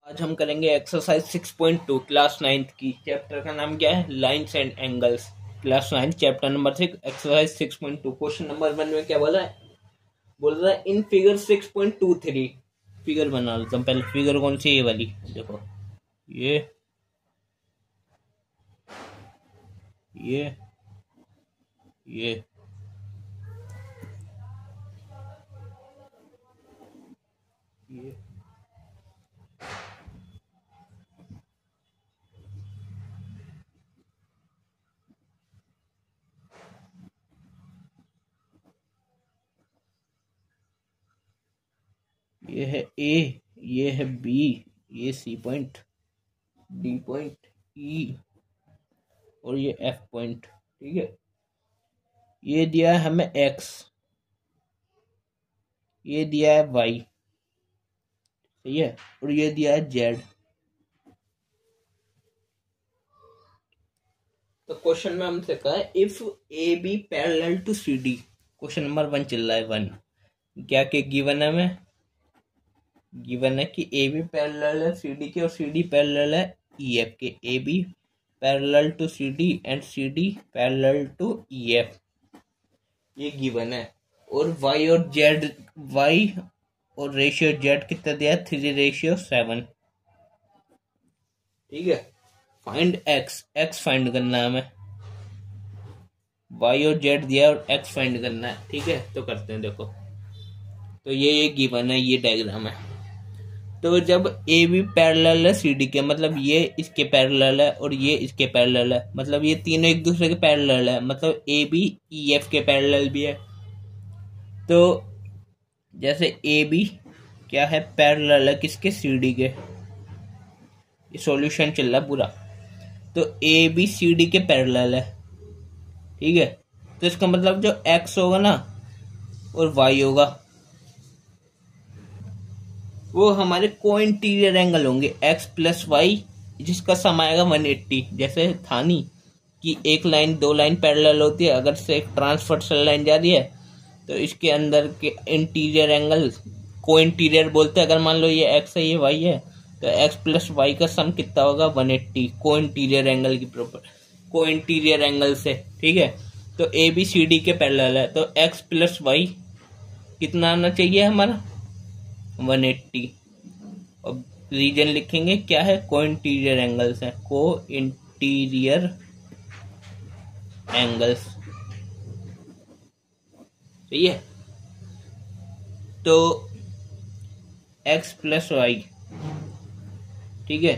आज हम करेंगे एक्सरसाइज 6.2 क्लास 9th की। चैप्टर का नाम क्या है? Lines and angles. Class 9 chapter number 6 exercise 6.2। Question number 1 में क्या बोला है? बोल रहा है इन फिगर 6.23। फिगर बना लेता हूँ पहले। फिगर कौन सी? ये वाली देखो, ये ये ये ये ये है ए, ये है बी, ये सी पॉइंट, डी पॉइंट, ई और ये एफ पॉइंट। ठीक है, ये दिया है हमें एक्स, ये दिया है वाई, सही है, और ये दिया है जेड। तो क्वेश्चन में हमसे कहा है if A B parallel to C D. Question number 1 चल रहा है 1। क्या क्या गिवन है? हमें गिवन है कि ए बी पैरेलल है सी डी के और सी डी पैरेलल है ई एफ के। A B parallel to C D and C D parallel to E F, ये गिवन है। और वाई और जेड, वाई और रेशियो जेड कितना दिया है? 3:7। ठीक है, फाइंड एक्स, एक्स फाइंड करना है हमें। वाई और जेड दिया और एक्स फाइंड करना है। ठीक है, तो करते हैं। देखो, तो ये गिवन है, ये डायग्राम है। तो जब ए बी पैरेलल है सी डी के, मतलब ये इसके पैरेलल है और ये इसके पैरेलल है, मतलब ये तीनों एक दूसरे के पैरेलल है, मतलब ए बी ई एफ के पैरेलल भी है। तो जैसे ए बी क्या है? पैरेलल है किसके? सी डी के। ये सॉल्यूशन चल रहा है पूरा। तो ए बी सी डी के पैरेलल है। ठीक है, तो इसका मतलब जो एक्स होगा ना और वाई होगा वो हमारे को इंटीरियर एंगल होंगे, एक्स प्लस वाई, जिसका सम आएगा 180। जैसे था नहीं कि एक लाइन, दो लाइन पैरेलल होती है, अगर से एक ट्रांसवर्सल लाइन जा रही है तो इसके अंदर के इंटीरियर एंगल को इंटीरियर बोलते हैं। अगर मान लो ये एक्स है, ये वाई है, तो एक्स प्लस वाई का सम कितना होगा? 180 को इंटीरियर एंगल की प्रॉपर, को इंटीरियर एंगल से। ठीक है, तो ए बी सी डी के पैरेलल है, तो एक्स प्लस वाई कितना आना चाहिए हमारा? 180। और रीजन लिखेंगे क्या है? को इंटीरियर एंगल्स है, को इंटीरियर एंगल्स। सही है, तो x प्लस वाई, ठीक है,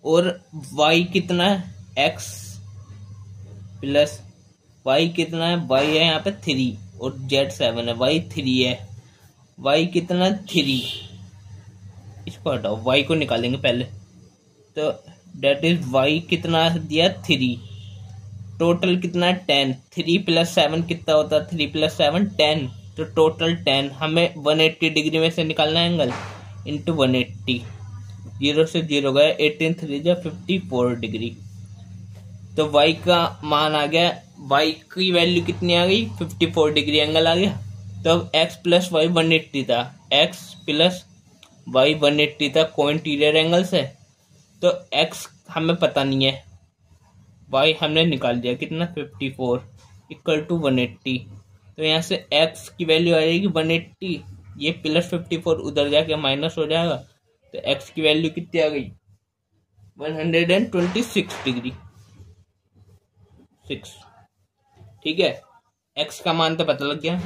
और y कितना है? x प्लस वाई कितना है? y है यहाँ पे 3 और z 7 है, y 3 है, y कितना? 3। इसको हटाओ, y को निकालेंगे पहले। तो डेट इज y कितना दिया? 3। टोटल कितना है? 10। 3 प्लस 7 कितना होता है? 3 प्लस 7 10। तो टोटल 10। हमें 180 डिग्री में से निकालना है एंगल, इंटू 180। 0 से 0 गए, 18 3 जा 54 डिग्री। तो y का मान आ गया, y की वैल्यू कितनी आ गई? 54 डिग्री एंगल आ गया। तो अब x प्लस वाई 180 था, x प्लस वाई 180 था, को इंटीरियर एंगल्स है। तो x हमें पता नहीं है, y हमने निकाल दिया कितना? 54 इक्वल टू 180। तो यहाँ से x की वैल्यू आ जाएगी 180, ये प्लस 54 उधर जाके माइनस हो जाएगा, तो x की वैल्यू कितनी आ गई? 126 डिग्री 6। ठीक है, x का मान तो पता लग गया।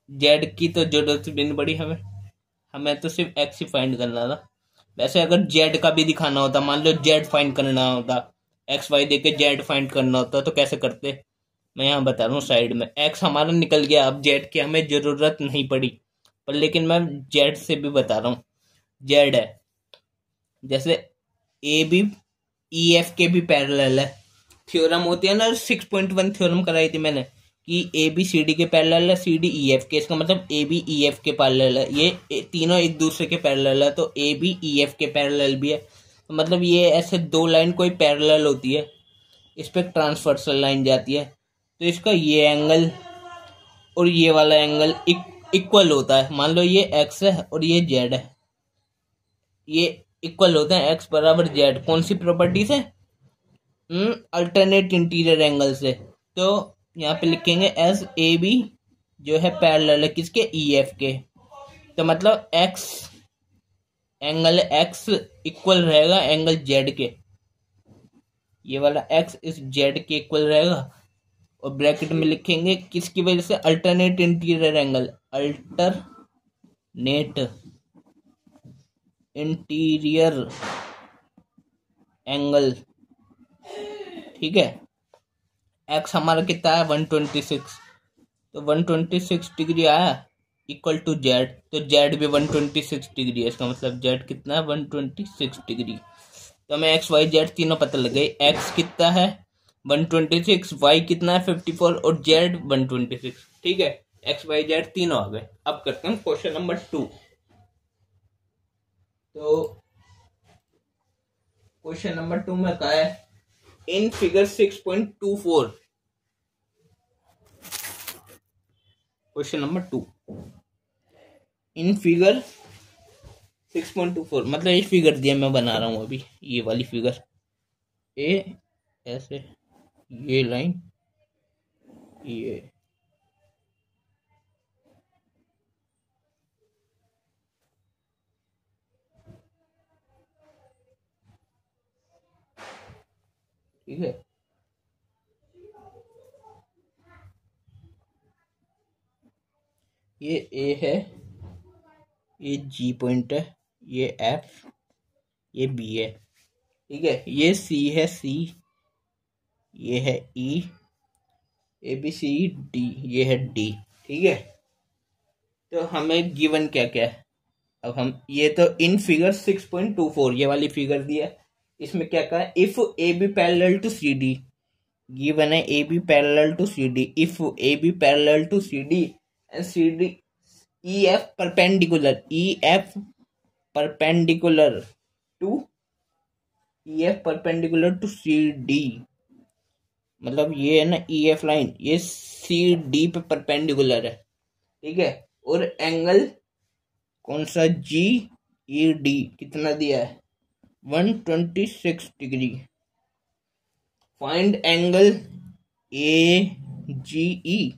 z की तो जरूरत भी नहीं पड़ी हमें तो सिर्फ x ही फाइंड करना था। वैसे अगर z का भी दिखाना होता, मान लो z फाइंड करना होता, एक्स वाई देके जेड फाइंड करना होता, तो कैसे करते? मैं यहाँ बता रहा हूँ साइड में। एक्स हमारा निकल गया, अब जेड की हमें जरूरत नहीं पड़ी, पर लेकिन मैं जेड से भी बता रहा हूँ। जेड है जैसे ए बी ई एफ के भी पैरेलल है। थ्योरम होती है ना, 6.1 थ्योरम कराई थी मैंने कि ए बी सी डी के पैरेलल है, सी डी ई एफ के। इसका मतलब ए बी ई एफ के पैरेलल है, ये तीनों एक दूसरे के पैरेलल है, तो ए बी ई एफ के पैरेलल भी है। तो मतलब ये ऐसे दो लाइन कोई पैरेलल होती है, इस पे ट्रांसवर्सल लाइन जाती है, तो इसका ये एंगल और ये वाला एंगल इक्वल होता है। मान लो ये एक्स है और ये जेड है, ये इक्वल होते हैं एक्स बराबर जेड। कौन सी प्रॉपर्टी से? अल्टरनेट इंटीरियर एंगल से। तो यहाँ पे लिखेंगे एस ए बी जो है पैरेलल है किसके? ई एफ के। तो मतलब एक्स एंगल एक्स इक्वल रहेगा एंगल जेड के, ये वाला एक्स इस जेड के इक्वल रहेगा। और ब्रैकेट में लिखेंगे किसकी वजह से? Alternate interior angle, alternate interior angle, ठीक है। एक्स हमारा कितना है? 126, तो 126 डिग्री आया इक्वल टू जेड, तो जेड भी 126 डिग्री है। इसका मतलब जेड कितना है? 126 डिग्री। तो हमें एक्स वाई जेड तीनों पता लग गए। एक्स कितना है? 126, वाई कितना है? 54 और जेड 126, ठीक है। एक्स वाई जेड तीनों आ गए। अब करते हैं क्वेश्चन नंबर 2। तो क्वेश्चन नंबर 2 में कहा है in figure 6.24, question number 2 in figure 6.24, मतलब ये फिगर दिया मैं बना रहा हूं अभी, ये वाली फिगर। ए ऐसे, ये लाइन, ये ठीक है। ये ए है, ये जी पॉइंट है, ये एफ, ये बी है, ठीक है। ये सी है, सी, ये है ई, ए बी सी डी, ये है डी, ठीक है। तो हमें गिवन क्या क्या है? अब हम ये तो इन फिगर 6.24 ये वाली फिगर दी है, इसमें क्या कहा है? If A B parallel to C D, given है A B parallel to C D, if A B parallel to C D and C D E F perpendicular, E F perpendicular to, E F perpendicular to C D, मतलब ये है ना E F line, ये C D पे perpendicular है, ठीक है। और एंगल कौन सा? जी ई डी कितना दिया है? 126 degree. Find angle A G E,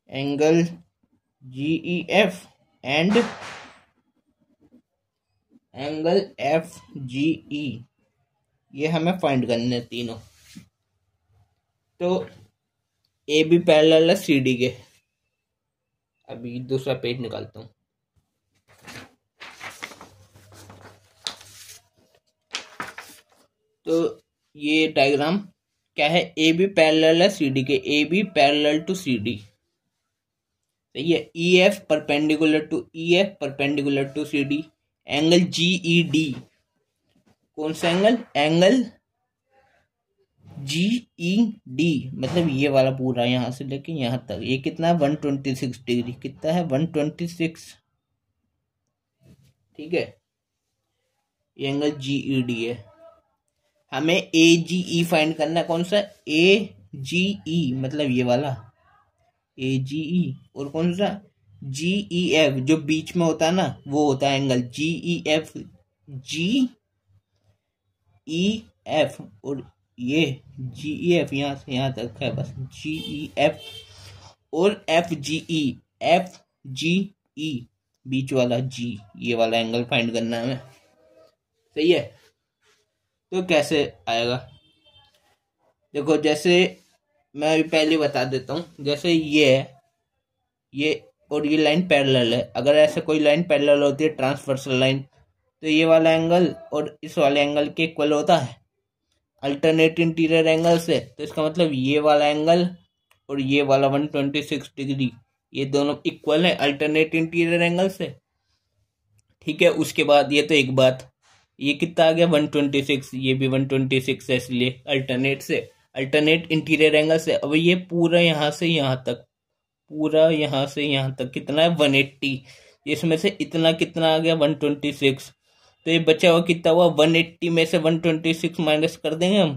angle G E F and angle F G E, ये हमें फाइंड करने तीनों। तो ए बी पैरेलल है सी डी के। अभी दूसरा पेज निकालता हूं। तो ये डायग्राम क्या है? ए बी पैरेलल है सी डी के, A B parallel to C D, सही है। E F perpendicular to, E F perpendicular to C D, angle G E D, कौन सा angle? Angle G E D, मतलब ये वाला पूरा यहां से लेके यहां तक, ये कितना है? 126 डिग्री। कितना है? 126, ठीक है। ये एंगल जी ई डी है। हमें ए जी ई फाइंड करना है। कौन सा? ए जी ई, मतलब ये वाला ए जी ई। और कौन सा? जी ई एफ, जो बीच में होता है ना, वो होता है angle G E F, G E F. और ये जी ई एफ यहां से यहां तक है बस, जी ई एफ। और F G E, F G ई बीच वाला जी, ये वाला एंगल फाइंड करना है हमें, सही है। तो कैसे आएगा? देखो, जैसे मैं अभी पहले बता देता हूं, जैसे ये है, ये और ये लाइन पैरेलल है। अगर ऐसे कोई लाइन पैरेलल होती है, ट्रांसवर्सल लाइन, तो ये वाला एंगल और इस वाले एंगल के इक्वल होता है अल्टरनेट इंटीरियर एंगल से। तो इसका मतलब ये वाला एंगल और ये वाला 126 डिग्री, ये दोनों इक्वल है अल्टरनेट इंटीरियर एंगल से, ठीक है। उसके बाद ये तो एक बात, ये कितना आ गया? 126, ये भी 126 है, इसलिए अल्टरनेट से, अल्टरनेट इंटीरियर एंगल से। अब ये पूरा यहां से यहां तक, पूरा यहां से यहां तक कितना है? 180। इसमें से इतना कितना आ गया? 126। तो ये बचा हुआ कितना हुआ? 180 में से 126 माइनस कर देंगे हम,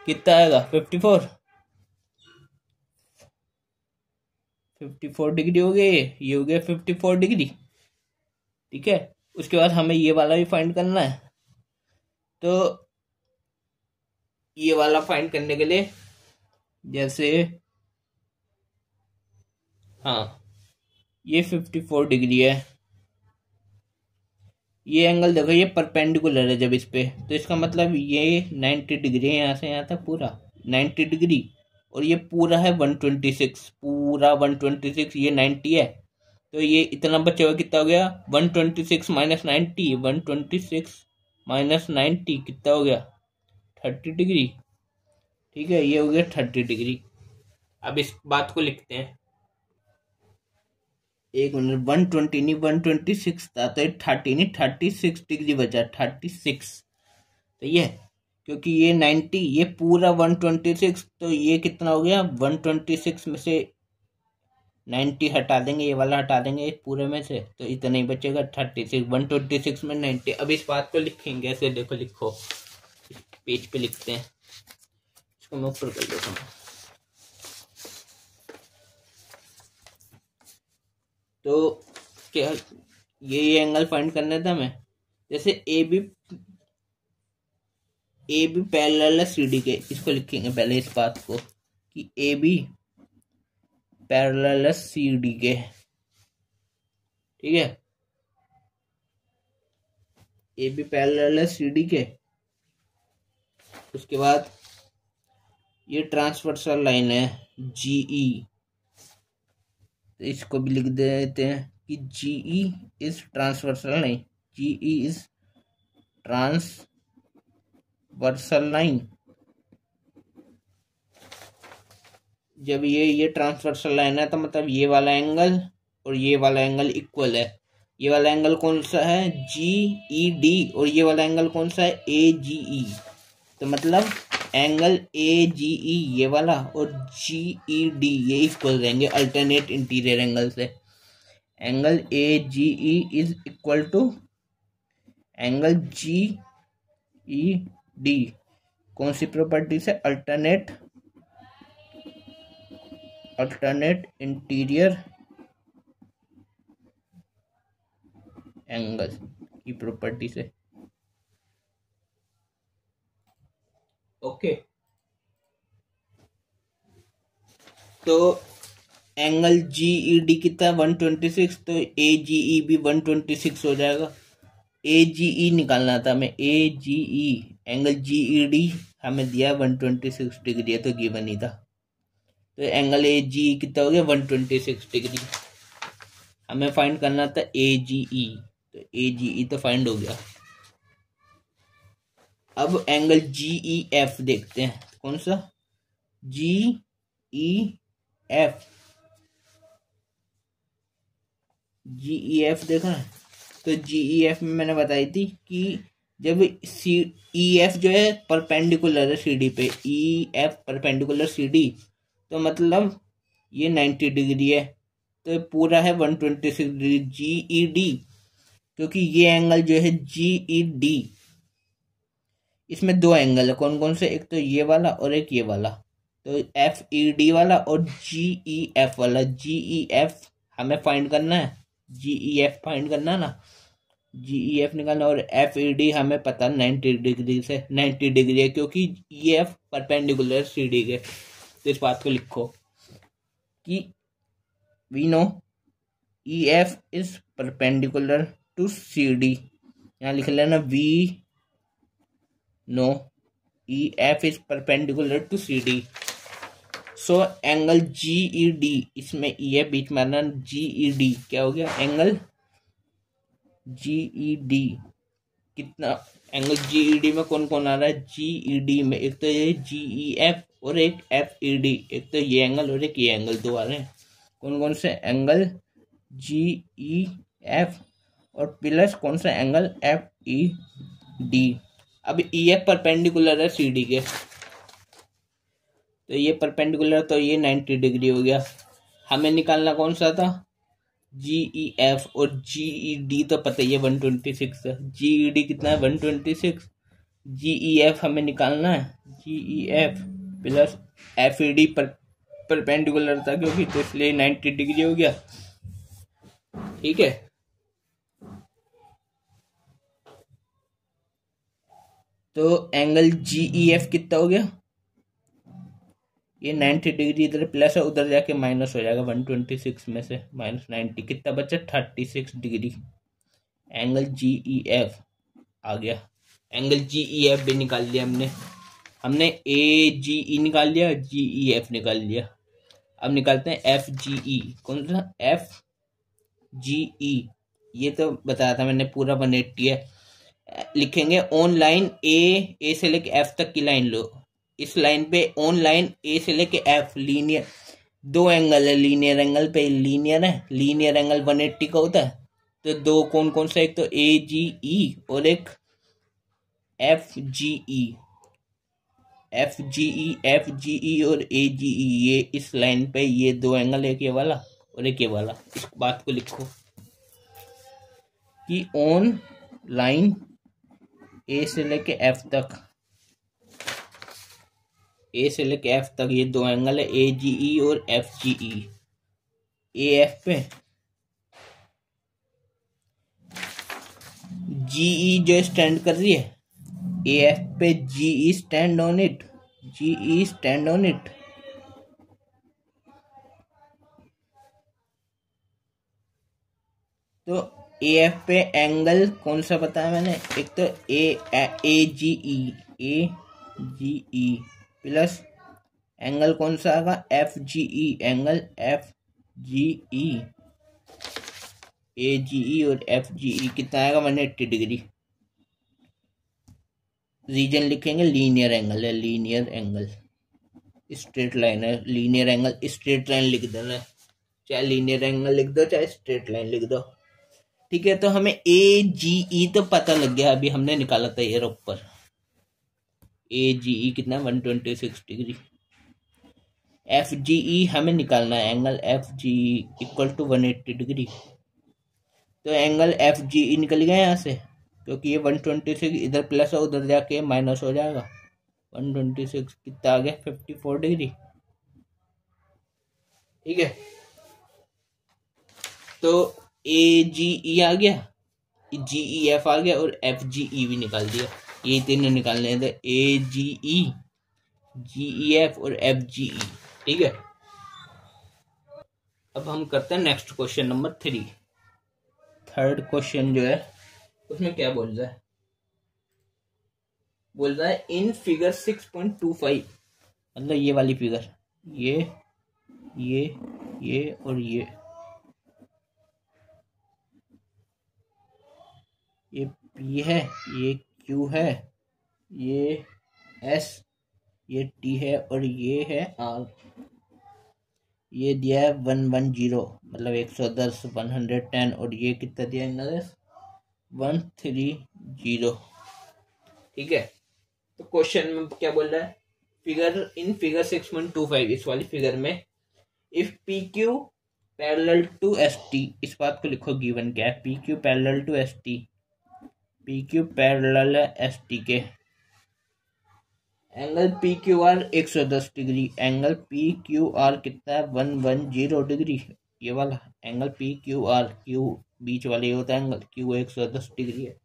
कितना आएगा? 54। 54 डिग्री हो गया, ये हो गया 54 डिग्री। ठीक है, उसके बाद हमें ये वाला भी फाइंड करना है। तो ये वाला फाइंड करने के लिए जैसे, हाँ, ये 54 डिग्री है, ये एंगल देखो ये परपेंडिकुलर है जब इस पे, तो इसका मतलब ये 90 डिग्री है, यहाँ से यहाँ तक पूरा 90 डिग्री, और ये पूरा है 126, पूरा 126, ये 90 है, तो ये इतना बचा हुआ कितना हो गया, 126 माइनस 90, 126 माइनस 90 कितना हो गया, 30 डिग्री। ठीक है, ये हो गया 30 डिग्री। अब इस बात को लिखते हैं, एक मिनट, 120 नहीं 126 था, तो 30 नहीं 36 डिग्री बचा, 36। तो ये क्योंकि ये 90, ये पूरा 126, तो ये कितना हो गया, 126 में से 90 हटा देंगे, ये वाला हटा देंगे पूरे में से, तो इतना ही बचेगा 36, 126 में 90। अब इस बात को लिखेंगे ऐसे, देखो लिखो, पेज पे लिखते हैं, इसको मैं ऊपर कर देता हूँ। तो क्या ये एंगल फाइंड करना था हमें, जैसे ए बी पैरेलल है सी डी के, इसको लिखेंगे पहले इस बात को कि ए बी पैरेलल है सी डी के। ठीक है, ए बी पैरेलल है सी डी के। उसके बाद ये ट्रांसवर्सल लाइन है जीई, तो इसको भी लिख देते हैं कि GE is transversal line, GE is transversal line. जब ये ट्रांसवर्सल लाइन है तो मतलब ये वाला एंगल और ये वाला एंगल इक्वल है। ये वाला एंगल कौन सा है, GED, और ये वाला एंगल कौन सा है, AGE। तो मतलब एंगल AGE ये वाला और GED ये इक्वल रहेंगे अल्टरनेट इंटीरियर एंगल से। Angle AGE is equal to angle GED, कौन सी प्रॉपर्टी से, अल्टरनेट इंटीरियर एंगल की प्रॉपर्टी से। ओके, तो एंगल GED कितना 126, तो AGE भी 126 हो जाएगा। AGE निकालना था हमें, AGE एंगल GED हमें दिया 126 डिग्री है, तो गिवन ही था। तो एंगल AGE कितना हो गया, 126 डिग्री। हमें फाइंड करना था AGE, तो AGE तो फाइंड हो गया। अब एंगल GEF देखते हैं, कौन सा, GEF देखा है। तो GEF में मैंने बताई थी कि जब EF जो है परपेंडिकुलर है CD पे, EF परपेंडिकुलर CD, तो मतलब ये 90 डिग्री है, तो पूरा है 126 डिग्री। GED, क्योंकि ये एंगल जो है GED, इसमें दो एंगल है, कौन कौन से, एक तो ये वाला और एक ये वाला, तो FED वाला और GEF वाला। GEF हमें फाइंड करना है, GEF फाइंड करना ना, GEF निकालना, और FED हमें पता 90 डिग्री से 90 डिग्री है, क्योंकि EF परपेंडिकुलर CD के। तो इस बात को लिखो कि we know EF is perpendicular to CD, यहाँ लिख लेना we know EF is perpendicular to CD. So angle GED, इसमें EF बीच में आना, GED क्या हो गया, एंगल GED कितना, एंगल GED में कौन कौन आ रहा है, GED में एक तो ये GEF और एक FED, एक तो ये एंगल और एक ये एंगल, दो आ रहे हैं। कौन कौन से, एंगल GEF और प्लस कौन सा, एंगल FED। अब EF परपेंडिकुलर है CD के, तो ये परपेंडिकुलर, तो ये 90 डिग्री हो गया। हमें निकालना कौन सा था, GEF, और GED तो पता ही है 126 है, GED कितना है 126, GEF हमें निकालना है, GEF प्लस FED परपेंडिकुलर था क्योंकि, तो इसलिए 90 डिग्री हो गया। ठीक है, तो एंगल GEF कितना हो गया, ये 90 डिग्री इधर प्लस है, उधर जाके माइनस हो जाएगा। 126 में से -90 कितना बचा, 36 डिग्री। एंगल GEF आ गया। एंगल GEF भी निकाल लिया हमने AGE निकाल लिया, GEF निकाल लिया। अब निकालते हैं FGE। कौन सा FGE, ये तो बताया था मैंने, पूरा 180 है। लिखेंगे ऑन लाइन ए से लेके F तक की लाइन लो। इस लाइन पे ऑन लाइन ए से लेके F लीनियर, दो एंगल है, लीनियर एंगल पे लीनियर है, लीनियर एंगल 180 का होता है। तो दो कौन कौन सा, एक तो AGE और एक FGE। FGE और AGE, ये इस लाइन पे ये दो एंगल, एक ये वाला और एक ये वाला। इस बात को लिखो कि ऑन लाइन ए से लेके F तक, ए से लेके F तक ये दो एंगल है, AGE और FGE। AF पे GE जो स्टैंड कर रही है, AF पे GE stand on it, GE stand on it. तो AF पे एंगल कौन सा बताया मैंने, एक तो AGE प्लस एंगल कौन सा आएगा, FGE, एंगल FGE। AGE और FGE कितना आएगा, 180 डिग्री। रीजन लिखेंगे, लीनियर एंगल है, लीनियर एंगल, स्ट्रेट लाइन है, लीनियर एंगल स्ट्रेट लाइन लिख देना, चाहे लीनियर एंगल लिख दो चाहे स्ट्रेट लाइन लिख दो। ठीक है, तो हमें AGE तो पता लग गया, अभी हमने निकाला था एयर ऊपर। AGE कितना, 126 डिग्री। FGE हमें निकालना है, angle FGE equal to 180 degree. तो एंगल FGE निकल गया यहाँ से, क्योंकि ये 126 इधर प्लस है, उधर जाके माइनस हो जाएगा। 126 कितना आ गया, 54 डिग्री। ठीक है, तो AGE आ गया, GEF आ गया और FGE भी निकाल दिया। ये तीनों निकालने थे, AGE, GEF और FGE। ठीक है, अब हम करते हैं next question number 3। Third question जो है उसमें क्या बोल रहा है, बोल रहा है इन फिगर 6.25, मतलब ये वाली फिगर, ये और ये P है, ये Q है, ये S, ये T है और ये है R। ये दिया है 110, मतलब 110, 110, और ये कितना दिया है, 130। ठीक है, तो क्वेश्चन में क्या बोल रहा है, फिगर 6.25, इस वाली फिगर में if PQ parallel to ST, इस बात को लिखो, गिवन क्या है, PQ parallel to ST, PQ parallel है ST के, angle PQR 110 degree, angle PQR कितना है, 110 डिग्री। ये वाला एंगल PQR, Q बीच वाले ये होता है एंगल, Q 110 डिग्री है।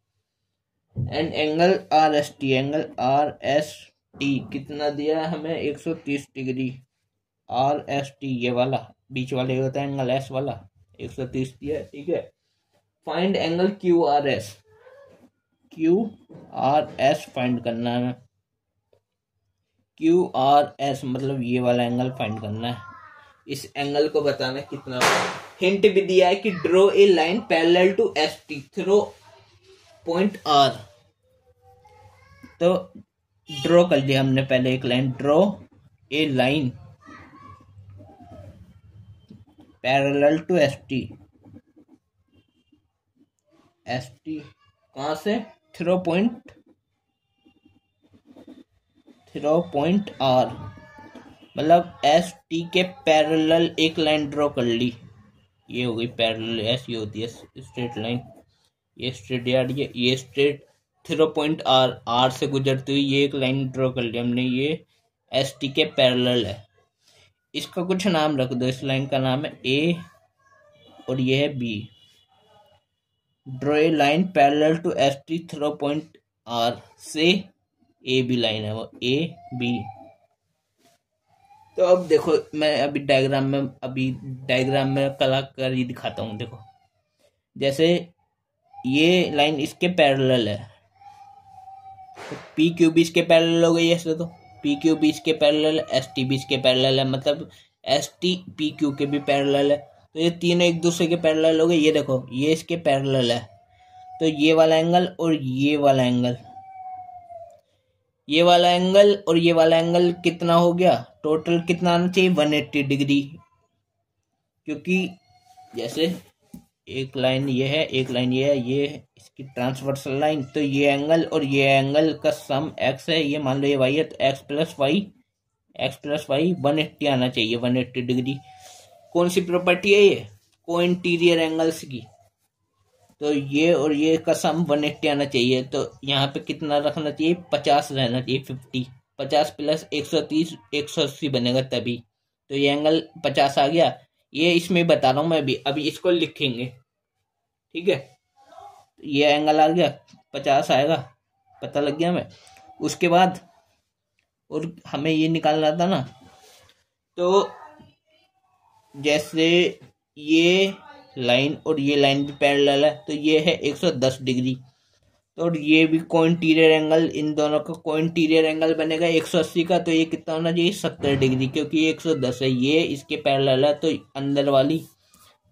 And angle RST, angle RST कितना दिया है हमें, 130 डिग्री। RST ये वाला बीच वाले ये होता है एंगल S वाला, 130 दिया है। ठीक है, find angle QRS, QRS find करना है, QRS मतलब ये वाला एंगल फाइंड करना है। इस एंगल को बताना कितना। हिंट भी दिया है कि draw a line parallel to ST through point R। तो ड्रॉ कर दिया हमने पहले एक line, draw a line parallel to ST, ST कहां से, थ्रू पॉइंट R, मतलब ST के पैरेलल एक लाइन ड्रॉ कर ली, ये हो गई पैरेलल S, ये होती है स्ट्रेट लाइन, ये स्ट्रेट यार्ड, ये स्ट्रेट थ्रू पॉइंट R से गुजरती हुई ये एक लाइन ड्रॉ कर ली हमने, ये ST के पैरेलल है। इसका कुछ नाम रख दो। इस लाइन का नाम है ए और ये है B. Draw a line parallel to S T through point R से ए बी लाइन है वो ए बी। तो अब देखो मैं अभी डायग्राम में कलाकारी दिखाता हूँ। देखो जैसे ये लाइन इसके पैरेलल है तो पी क्यू भी इसके पैरेलल हो गई। ऐसे तो पी क्यू भी इसके पैरेलल है, एस टी भी इसके पैरेलल है, मतलब एस टी पी क्यू के भी पैरेलल है। तो ये तीनों एक दूसरे के पैरेलल हो गए। ये देखो ये इसके पैरेलल है तो ये वाला एंगल और ये वाला एंगल, ये वाला एंगल और ये वाला एंगल कितना हो गया, टोटल कितना आना चाहिए 180 डिग्री। क्योंकि जैसे एक लाइन ये है, एक लाइन ये है, ये इसकी ट्रांसवर्सल लाइन, तो ये एंगल और ये एंगल का सम एक्स है, ये मान लो ये वाई है, तो एक्स प्लस वाई 180 आना चाहिए, 180 डिग्री। कौन सी प्रॉपर्टी है ये, को इंटीरियर एंगल्स की। तो ये और ये का सम 180 आना चाहिए। तो यहाँ पे कितना रखना चाहिए, 50 रहना चाहिए, 50 प्लस 130 180 बनेगा तभी। तो ये एंगल 50 आ गया। ये इसमें बता रहा हूँ मैं अभी इसको लिखेंगे, ठीक है। ये एंगल आ गया 50 आएगा, पता लग गया हमें। उसके बाद और हमें ये निकालना था ना, तो जैसे ये लाइन और ये लाइन भी पैरेलल है तो ये है 110 डिग्री। तो ये भी को इंटीरियर एंगल, इन दोनों का को इंटीरियर एंगल बनेगा 180 का। तो ये कितना होना चाहिए 70 डिग्री, क्योंकि ये 110 है, ये इसके पैरेलल है। तो अंदर वाली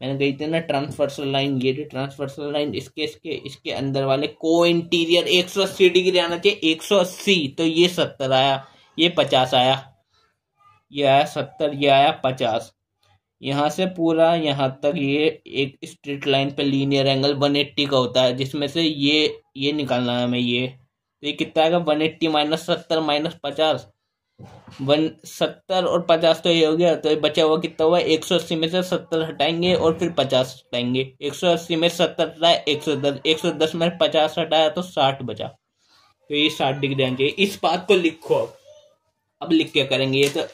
मैंने कही थी ना ट्रांसवर्सल लाइन, ये ट्रांसवर्सल लाइन इसके अंदर वाले को इंटीरियर 180 डिग्री आना चाहिए, 180। तो ये 70 आया, ये 50 आया, ये आया 70, ये आया 50। यहाँ से पूरा यहाँ तक ये एक स्ट्रेट लाइन पे लीनियर एंगल 180 का होता है, जिसमें से ये निकालना है हमें। ये तो ये कितना आएगा 180 माइनस 70 माइनस 50, 70 और 50 तो ये हो गया। तो ये बचा हुआ कितना हुआ, 180 में से 70 हटाएंगे और फिर 50 हटाएंगे। 180 में 70 हटाया 110, 110 में 50 हटाया तो 60 बचा। तो ये 60 डिग्री आनी चाहिए। इस बात को लिखो। अब लिख के करेंगे, ये तो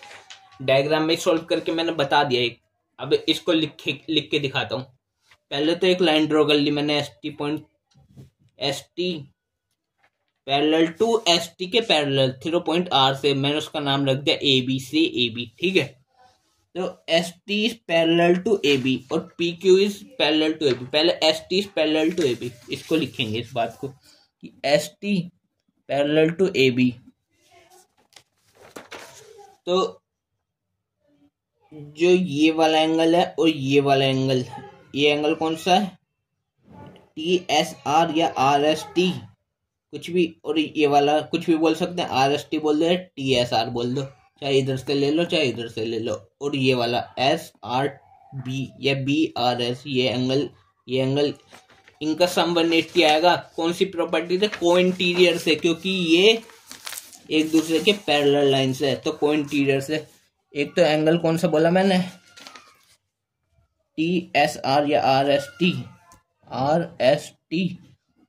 डायग्राम में सॉल्व करके मैंने बता दिया। अब इसको लिख के दिखाता हूँ। पहले तो एक लाइन ड्रॉ कर ली मैंने, S T parallel to S T के पैरेलल थ्रो पॉइंट आर से, मैंने उसका नाम रख दिया ए बी से ए बी, ठीक है। तो S T is parallel to A B और P Q is parallel to A B. पहले S T is parallel to A B, इसको लिखेंगे इस बात को कि S T parallel to A B. तो जो ये वाला एंगल है और ये वाला एंगल, ये एंगल कौन सा है, टी एस आर या आर एस टी कुछ भी, और ये वाला कुछ भी बोल सकते हैं, आर एस टी बोल दो या टी एस आर बोल दो, चाहे इधर से ले लो चाहे इधर से ले लो। और ये वाला एस आर बी या बी आर एस, ये एंगल इनका सम 180 आएगा। कौन सी प्रॉपर्टी से, को इंटीरियर से, क्योंकि ये एक दूसरे के पैरेलल लाइन से है, तो को इंटीरियर से। एक तो एंगल कौन सा बोला मैंने, टी एस आर या आर एस टी,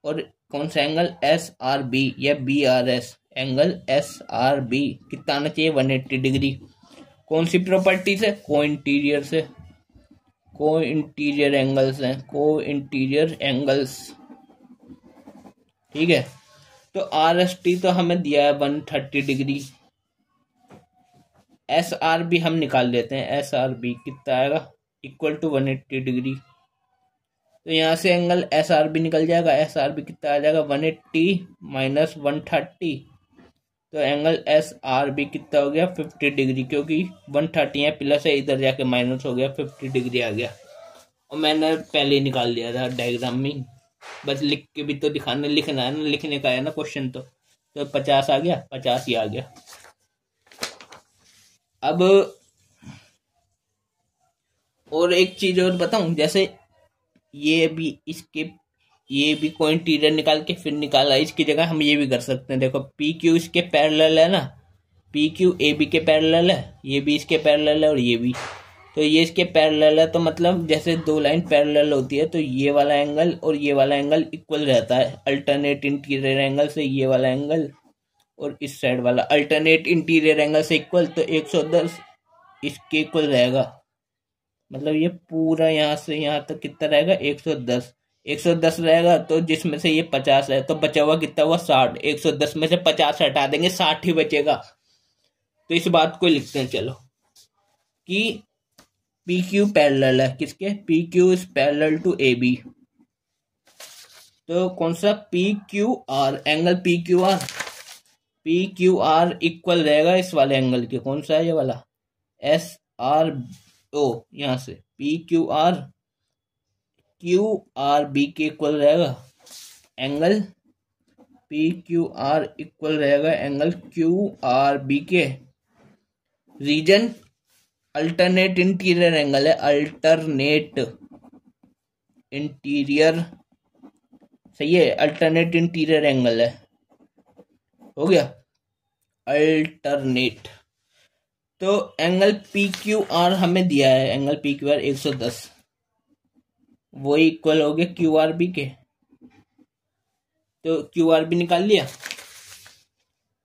और कौन सा एंगल एस आर बी या B R S, angle S R B कितना आना चाहिए 180 डिग्री। कौन सी प्रॉपर्टी से, को इंटीरियर से, को इंटीरियर एंगल्स हैं, को इंटीरियर एंगल्स, ठीक है। तो आर एस टी तो हमें दिया है 130 डिग्री, एस आर बी हम निकाल लेते हैं, एस आर बी कितना आएगा इक्वल टू 180 डिग्री। तो यहाँ से एंगल एस आर बी निकल जाएगा, एस आर बी कितना आ जाएगा 180 माइनस 130। तो एंगल एस आर बी कितना हो गया 50 डिग्री, क्योंकि 130 है प्लस है, इधर जाके माइनस हो गया, 50 डिग्री आ गया। और मैंने पहले ही निकाल दिया था डायग्राम में, बस लिख के भी तो लिखना है ना, लिखने का है ना क्वेश्चन। तो 50 आ गया, 50 ही आ गया। अब और एक चीज और बताऊं, जैसे ये भी को इंटीरियर निकाल के फिर निकाला, इसकी जगह हम ये भी कर सकते हैं। देखो पी क्यू इसके पैरेलल है ना, पी क्यू ए बी के पैरेलल है, ये भी इसके पैरेलल है और ये भी, तो ये इसके पैरेलल है। तो मतलब जैसे दो लाइन पैरेलल होती है तो ये वाला एंगल और ये वाला एंगल इक्वल रहता है, अल्टरनेट इंटीरियर एंगल से ये वाला एंगल और इस साइड वाला अल्टरनेट इंटीरियर एंगल से इक्वल। तो 110 इसके इक्वल रहेगा, मतलब ये पूरा यहाँ से यहाँ तक कितना रहेगा 110। 110 रहेगा तो जिसमें से ये 50 है तो बचा हुआ कितना हुआ 60। 110 में से 50 हटा देंगे 60 ही बचेगा। तो इस बात को लिखते हैं चलो कि पी क्यू पैरेलल है किसके, P Q is parallel to A B. तो कौन सा P Q R, angle P Q R equal रहेगा इस वाले एंगल के, कौन सा है ये वाला एस आर ओ, यहां से पी क्यू आर बी के इक्वल रहेगा angle P Q R equal रहेगा एंगल क्यू आर बी के। रीजन अल्टरनेट इंटीरियर एंगल है, अल्टरनेट इंटीरियर, सही है, अल्टरनेट इंटीरियर एंगल है, हो गया अल्टरनेट। तो एंगल पी क्यू आर हमें दिया है, एंगल पी क्यू आर 110, वो इक्वल हो गया क्यू आर बी के। तो क्यू आर बी निकाल लिया,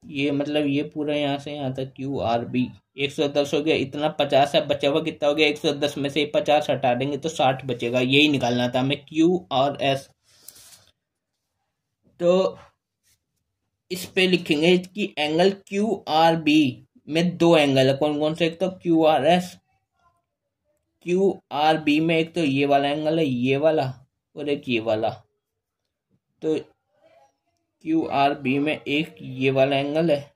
ये मतलब ये पूरा यहां से यहां तक क्यू आर बी 110 हो गया, इतना 50 है, बचा हुआ कितना हो गया 110 में से 50 हटा देंगे तो 60 बचेगा, यही निकालना था हमें क्यू और एस। तो इस पे लिखेंगे कि एंगल क्यू आर बी में दो एंगल है, कौन कौन से, एक तो Q R S, Q R B में एक तो ये वाला एंगल है ये वाला और एक ये वाला। तो क्यू आर बी में एक ये वाला एंगल है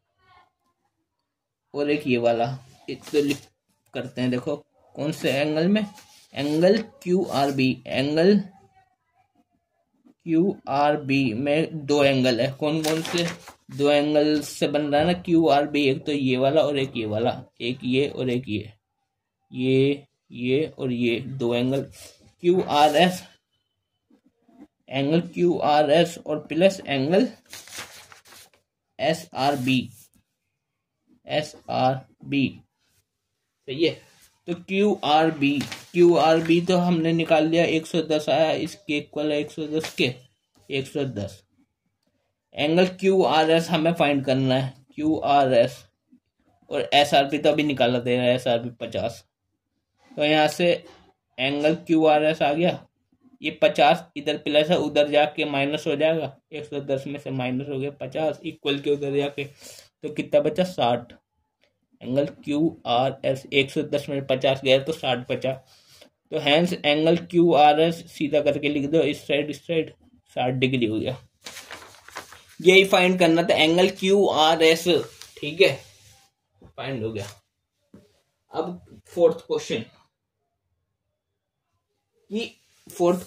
और एक ये वाला, तो लिख करते हैं, देखो कौन से एंगल में, angle Q R B, angle Q R B में दो एंगल है, कौन कौन से, दो एंगल से बन रहा है ना क्यू आर बी, एक तो ये वाला और एक ये वाला, एक ये और एक ये और ये दो angle Q R S, angle Q R S और plus angle S R B, सही है। तो क्यू आर बी तो हमने निकाल लिया 110 आया, इसके इक्वल है 110 के 110। एंगल क्यू आर एस हमें फाइंड करना है, क्यू आर एस, और एस आर बी तो अभी निकाला दे रहा है, एस आर बी 50। तो यहाँ से एंगल क्यू आर एस आ गया, ये 50 इधर प्लस है उधर जाके माइनस हो जाएगा, 110 में से माइनस हो गया 50 इक्वल के उधर जाके, तो कितना बचा 60। एंगल क्यू आर एस 110 में 50 गया तो 60 बचा। तो hence angle Q R S सीधा करके लिख दो, इस साइड 60 डिग्री हो गया। यही फाइंड करना था एंगल क्यू आर एस, ठीक है, फाइंड हो गया। अब फोर्थ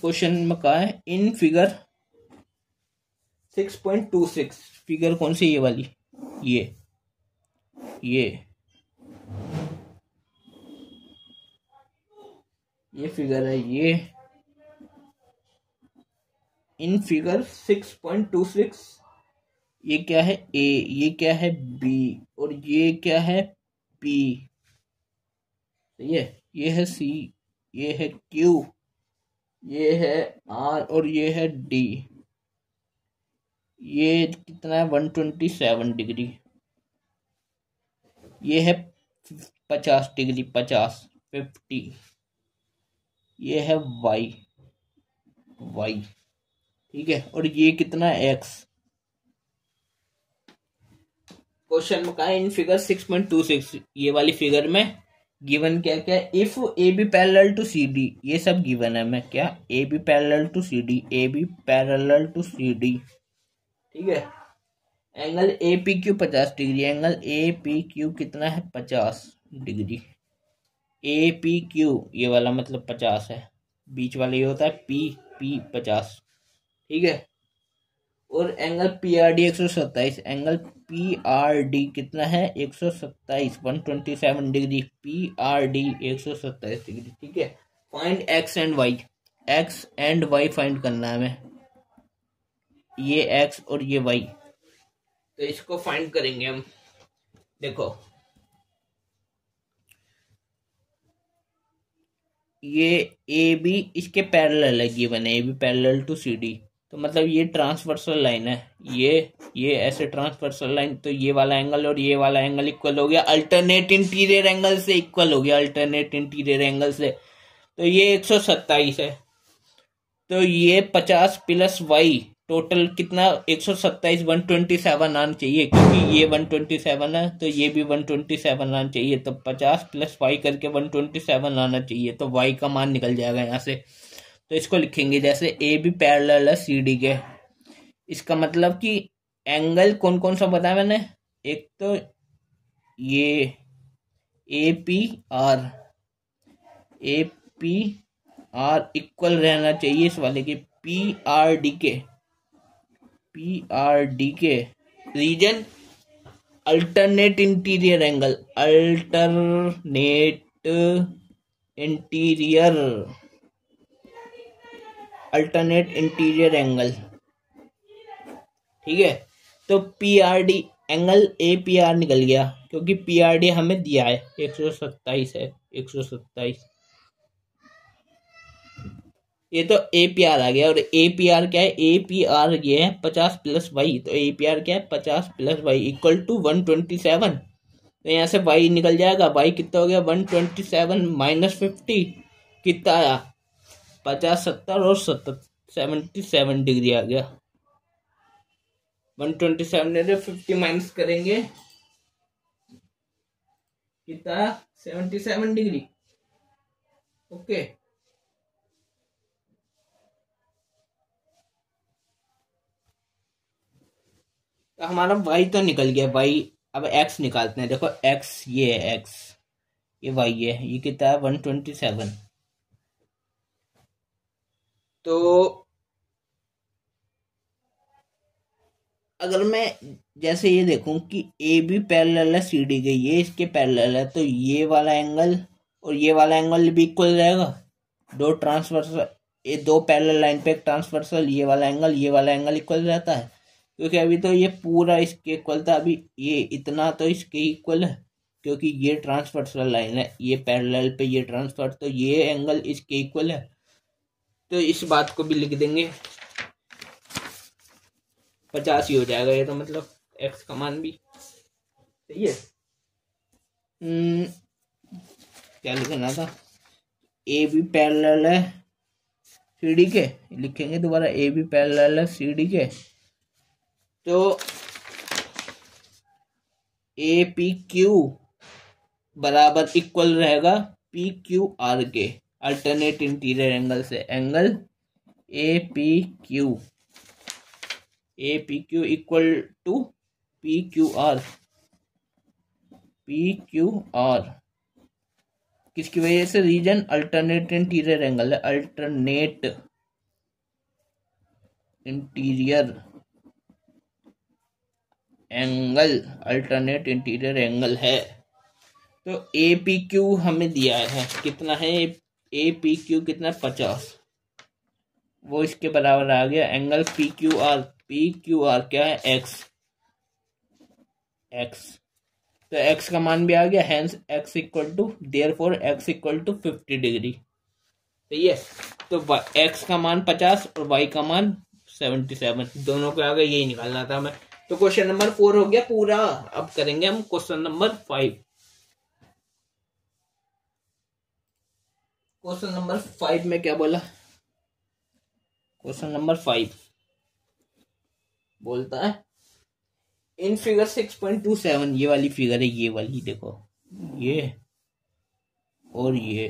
क्वेश्चन में कहा है इन फिगर 6.26, फिगर कौन सी, ये वाली, ये फिगर है, ये इन फिगर 6.26 ये क्या है ए, ये क्या है बी और ये क्या है पी, सही है, ये है सी, ये है क्यू, ये है आर और ये है डी। ये कितना है 127 डिग्री, ये है 50 डिग्री, 50, ये है वाई, ठीक है, और ये कितना है एक्स। क्वेश्चन में कहा इन फिगर 6.26, ये वाली फिगर में गिवन क्या क्या है, if A B parallel to C D, ये सब गिवन है मैं, क्या A B parallel to C D, ठीक है। Angle A P Q 50 degree, angle A P Q कितना है 50 डिग्री, ए पी क्यू ये वाला मतलब 50 है, बीच वाला ये होता है पी 50, ठीक है। और angle P R D 127, angle P R D कितना है 127, 127 degree, P R D 127 degree, ठीक है। Find X and Y find करना है हमें, ये एक्स और ये वाई, तो इसको फाइंड करेंगे हम। देखो ये ए बी इसके पैरेलल है, गिवन है A B parallel to C D, तो मतलब ये ट्रांसवर्सल लाइन है, ये ऐसे ट्रांसवर्सल लाइन, तो ये वाला एंगल और ये वाला एंगल इक्वल हो गया, अल्टरनेट इंटीरियर एंगल से इक्वल हो गया, अल्टरनेट इंटीरियर एंगल से। तो ये 127 है, तो ये 50 प्लस वाई टोटल कितना, 127, 127 आना चाहिए, क्योंकि ये 127 है तो ये भी 127 आना चाहिए, तो 50 प्लस वाई करके 127 आना चाहिए, तो वाई का मान निकल जाएगा यहाँ से। तो इसको लिखेंगे जैसे ए बी पैरेलल है सी डी के, इसका मतलब कि एंगल कौन कौन सा बताया मैंने, एक तो ये A P R, A P R equal रहना चाहिए इस वाले के पी आर डी के, पी आर डी के reason alternate interior angle, alternate interior, alternate interior angle, ठीक है। तो P R D angle A P R निकल गया, क्योंकि पी आर डी हमें दिया है 127 है, 127, ये तो ए पी आर आ गया। और ए पी आर क्या है, ए पी आर ये है 50 प्लस वाई, तो ए पी आर क्या है 50 प्लस वाई इक्वल टू 127, तो यहाँ से वाई निकल जाएगा, वाई कितना हो गया 127 माइनस 50 कितना आया 50, 70 और 70, 77 डिग्री आ गया। 127 से 50 माइनस करेंगे कितना 77 डिग्री, ओके। तो हमारा y तो निकल गया, y अब x निकालते हैं। देखो x ये है, x ये y है, ये कितना है 127। तो अगर मैं जैसे ये देखूं कि ए बी पैरेलल है सी डी के, ये इसके पैरेलल है, तो ये वाला एंगल और ये वाला एंगल भी इक्वल रहेगा, दो ट्रांसवर्सल, ये दो पैरेलल लाइन पे एक ट्रांसवर्सल, ये वाला एंगल इक्वल रहता है, क्योंकि अभी तो ये पूरा इसके इक्वल था, अभी ये इतना तो इसके इक्वल है, क्योंकि ये ट्रांसवर्सल लाइन है, ये पैरेलल पे ये ट्रांसफर, तो ये एंगल इसके इक्वल है। तो इस बात को भी लिख देंगे, 50 ही हो जाएगा ये, तो मतलब एक्स का मान भी सही है। क्या लिखना था, ए बी पैरेलल है सी डी के, लिखेंगे दोबारा ए बी पैरेलल है सी डी के, तो ए पी क्यू बराबर इक्वल रहेगा पी क्यू आर के, अल्टरनेट इंटीरियर एंगल से, angle A P Q equal to P Q R, किसकी वजह से, रीजन अल्टरनेट इंटीरियर एंगल है, अल्टरनेट इंटीरियर एंगल है। तो ए पी क्यू हमें दिया है, कितना है ए पी क्यू कितना 50, वो इसके बराबर आ गया, एंगल पी क्यू आर क्या है एक्स, तो एक्स का मान भी आ गया, hence X equal to, therefore X equal to 50 degree, सही है। तो एक्स का मान 50 और वाई का मान 77, दोनों के आगे यही निकालना था हमें। तो क्वेश्चन नंबर 4 हो गया पूरा। अब करेंगे हम क्वेश्चन नंबर 5। क्वेश्चन नंबर 5 में क्या बोला, क्वेश्चन नंबर 5 बोलता है इन फिगर 6.27, ये वाली फिगर है, ये वाली देखो, ये और ये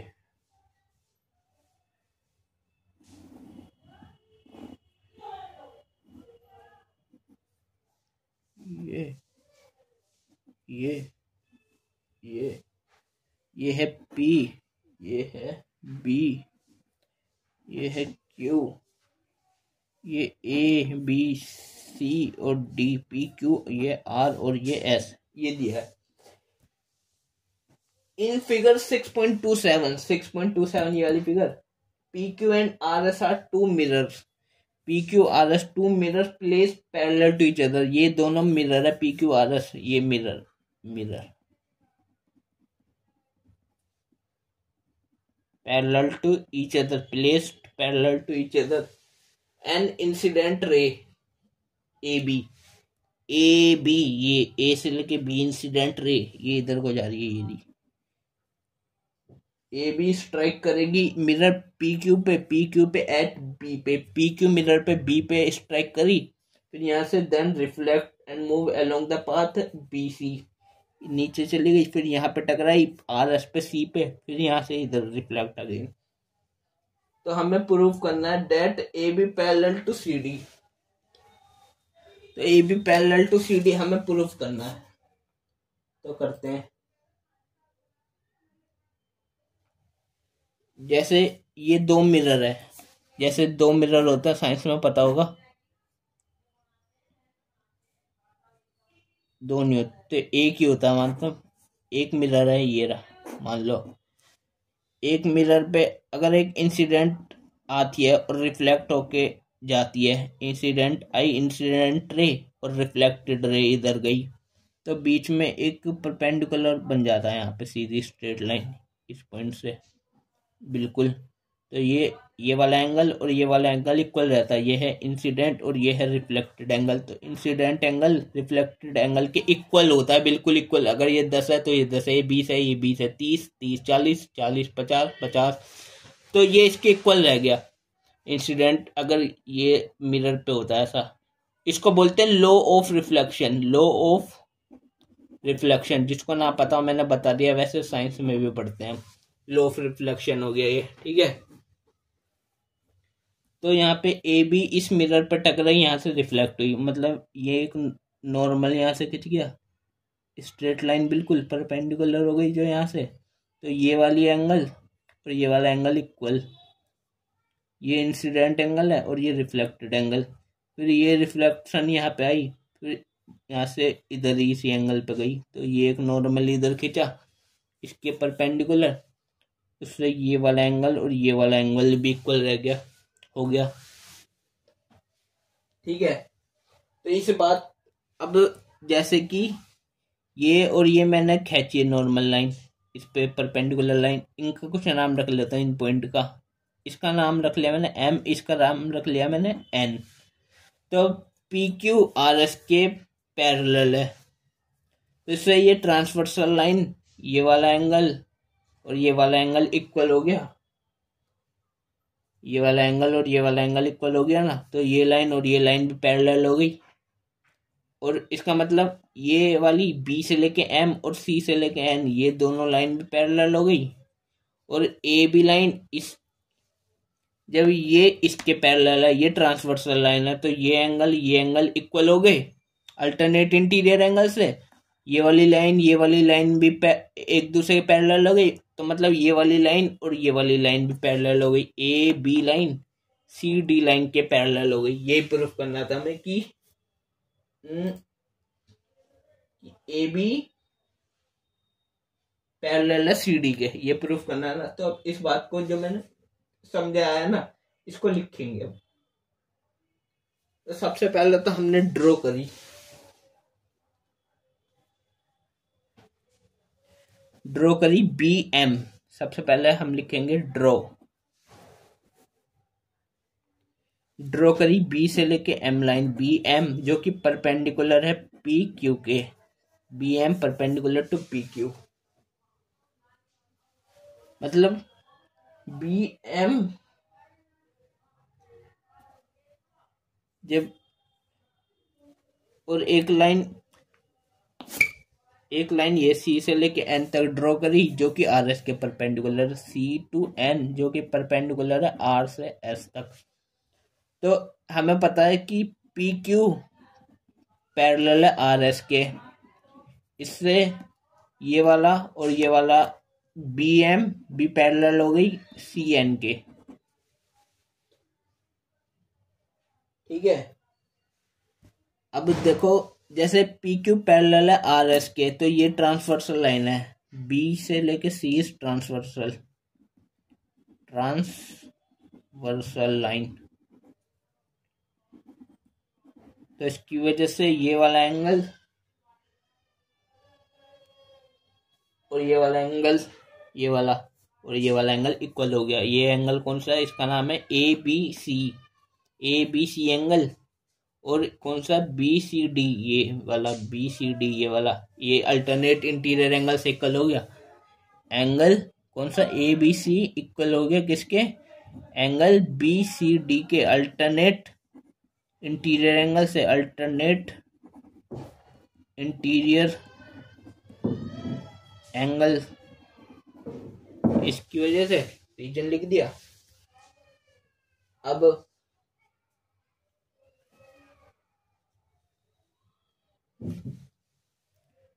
ये है P, ये है B, ये है Q, ये A B C और D, P Q, ये R और ये S, ये दिया है इन फिगर 6.27 ये वाली figure. PQ and RS are two mirrors, PQ RS two mirrors placed parallel to each other, ये दोनों मिरर है PQ RS, ये mirror parallel to each other, placed parallel to each other, an incident ray A B, ये ए से लेके B incident ray ये इधर को जा रही है, ये ए बी स्ट्राइक करेगी मिरर पी क्यू पे एट बी पे, पी क्यू मिरर पे बी पे स्ट्राइक करी, फिर यहाँ से then reflect and move along the path B C, नीचे चली गई, फिर यहाँ पे टकराई आर एस पे सी पे, फिर यहाँ से इधर रिफ्लेक्ट आ गई। तो हमें प्रूव करना है that A B parallel to C D, तो A B parallel to C D हमें प्रूव करना है, तो करते हैं। जैसे ये दो मिरर है, जैसे दो मिरर होता है साइंस में पता होगा, दो नहीं होते, एक ही होता है, मतलब एक मिरर है ये रहा, मान लो एक मिरर पे अगर एक इंसिडेंट आती है और रिफ्लेक्ट होके जाती है, इंसिडेंट आई इंसिडेंट रे और रिफ्लेक्टेड रे इधर गई, तो बीच में एक परपेंडिकुलर बन जाता है यहाँ पे सीधी स्ट्रेट लाइन इस पॉइंट से, बिल्कुल। तो ये वाला एंगल और ये वाला एंगल इक्वल रहता है, ये है इंसिडेंट और ये है रिफ्लेक्टेड एंगल, तो इंसिडेंट एंगल रिफ्लेक्टेड एंगल के इक्वल होता है, बिल्कुल इक्वल। अगर ये 10 है तो ये 10 है, ये 20 है, ये 20 है, 30 30 40 40 50 50, तो ये इसके इक्वल रह गया इंसिडेंट, अगर ये मिरर पे होता है ऐसा। इसको बोलते हैं law of reflection, law of reflection, जिसको ना पता हो मैंने बता दिया, वैसे साइंस में भी पढ़ते हैं, लॉ ऑफ रिफ्लेक्शन हो गया ये, ठीक है। तो यहाँ पे ए बी इस मिरर पर टकराई, यहाँ से रिफ्लेक्ट हुई, मतलब ये एक नॉर्मल यहाँ से खिंच गया, स्ट्रेट लाइन बिल्कुल परपेंडिकुलर हो गई जो यहाँ से, तो ये वाली एंगल और ये वाला एंगल इक्वल, ये इंसिडेंट एंगल है और ये रिफ्लेक्टेड एंगल, फिर ये रिफ्लेक्शन यहाँ पे आई, फिर यहाँ से इधर इसी एंगल पे गई, तो ये एक नॉर्मल इधर खींचा इसके परपेंडिकुलर, उससे ये वाला एंगल और ये वाला एंगल भी इक्वल रह गया, हो गया, ठीक है। तो इस बात, अब जैसे कि ये और ये मैंने खींची है नॉर्मल लाइन, इस पे परपेंडिकुलर लाइन, इनका कुछ नाम रख लेता हूँ इन पॉइंट का, इसका नाम रख लिया मैंने एम, इसका नाम रख लिया मैंने एन। तो पी क्यू आर एस के पैरेलल है, तो इससे ये ट्रांसवर्सल लाइन, ये वाला एंगल और ये वाला एंगल इक्वल हो गया, ये वाला एंगल और ये वाला एंगल इक्वल हो गया ना, तो ये लाइन और ये लाइन भी पैरेलल हो गई, और इसका मतलब ये वाली बी से लेके एम और सी से लेके एन ये दोनों लाइन भी पैरेलल हो गई, और ए बी लाइन इस, जब ये इसके पैरेलल है, ये ट्रांसवर्सल लाइन है, तो ये एंगल इक्वल हो गए अल्टरनेट इंटीरियर एंगल से, ये वाली लाइन भी एक दूसरे के पैरेलल हो गई, तो मतलब ये वाली लाइन और ये वाली लाइन भी पैरेलल हो गई, A B line C D line के पैरेलल हो गई। यही प्रूफ करना था हमें कि ए बी पैरेलल है सी डी के, ये प्रूफ करना है ना। तो अब इस बात को जो मैंने समझाया है ना, इसको लिखेंगे अब। तो सबसे पहले तो हमने ड्रॉ करी बी एम, सबसे पहले हम लिखेंगे ड्रॉ करी बी से लेके एम लाइन, बी एम जो कि परपेंडिकुलर है पी क्यू के, B M perpendicular to P Q, मतलब बी एम जब, और एक लाइन ये सी से लेके एन तक ड्रॉ करी जो कि आर एस के परपेंडिकुलर, सी टू एन जो कि परपेंडिकुलर है आर से एस तक। तो हमें पता है कि पी क्यू पैरेलल है आर एस के, इससे ये वाला और ये वाला बी एम भी पैरेलल हो गई सी एन के, ठीक है। अब देखो जैसे पी क्यू पैरेलल है आर एस के, तो ये ट्रांसवर्सल लाइन है, बी से लेके सी इज ट्रांसवर्सल लाइन, तो इसकी वजह से ये वाला एंगल और ये वाला एंगल, ये वाला और ये वाला एंगल इक्वल हो गया। ये एंगल कौन सा है, इसका नाम है A B C, A B C angle, और कौन सा बी सी डी, ये वाला बी सी डी, ये वाला, ये अल्टरनेट इंटीरियर एंगल से इक्वल हो गया। एंगल कौन सा ए बी सी इक्वल हो गया किसके, एंगल बी सी डी के अल्टरनेट इंटीरियर एंगल से, अल्टरनेट इंटीरियर एंगल, इसकी वजह से रीजन लिख दिया। अब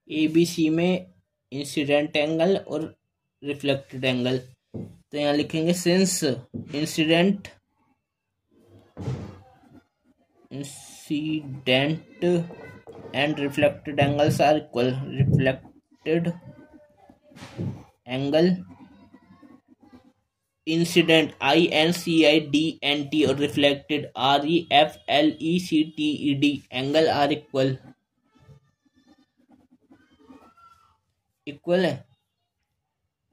ए बी सी में इंसिडेंट एंगल और रिफ्लेक्टेड एंगल, तो यहाँ लिखेंगे since incident and reflected angles are equal, reflected angle incident INCIDENT और reflected REFLECTED angle are equal है।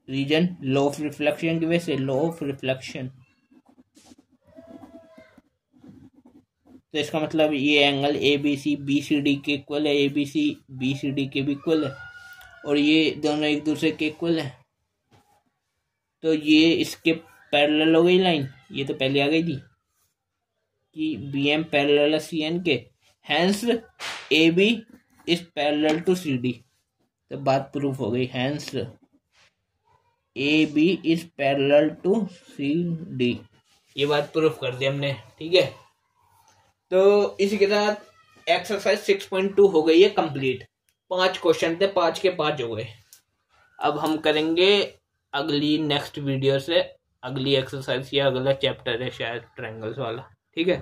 रीजन लॉ ऑफ रिफ्लेक्शन की वजह से, लॉ ऑफ रिफ्लेक्शन, तो इसका मतलब ये angle A B C B C D के इक्वल है, A B C B C D के भी इक्वल है, और ये दोनों एक दूसरे के इक्वल है। तो ये इसके पैरेलल हो गई लाइन, ये तो पहले आ गई थी कि B M parallel C N के, hence A B is parallel to C D, तो बात प्रूफ हो गई, hence A B is parallel to C D, ये बात प्रूफ कर दी हमने। ठीक है, तो इसी के साथ एक्सरसाइज 6.2 हो गई है कंप्लीट। 5 क्वेश्चन थे, 5 के 5 हो गए। अब हम करेंगे अगली नेक्स्ट वीडियो से अगली एक्सरसाइज या अगला चैप्टर है शायद ट्रायंगल्स वाला। ठीक है।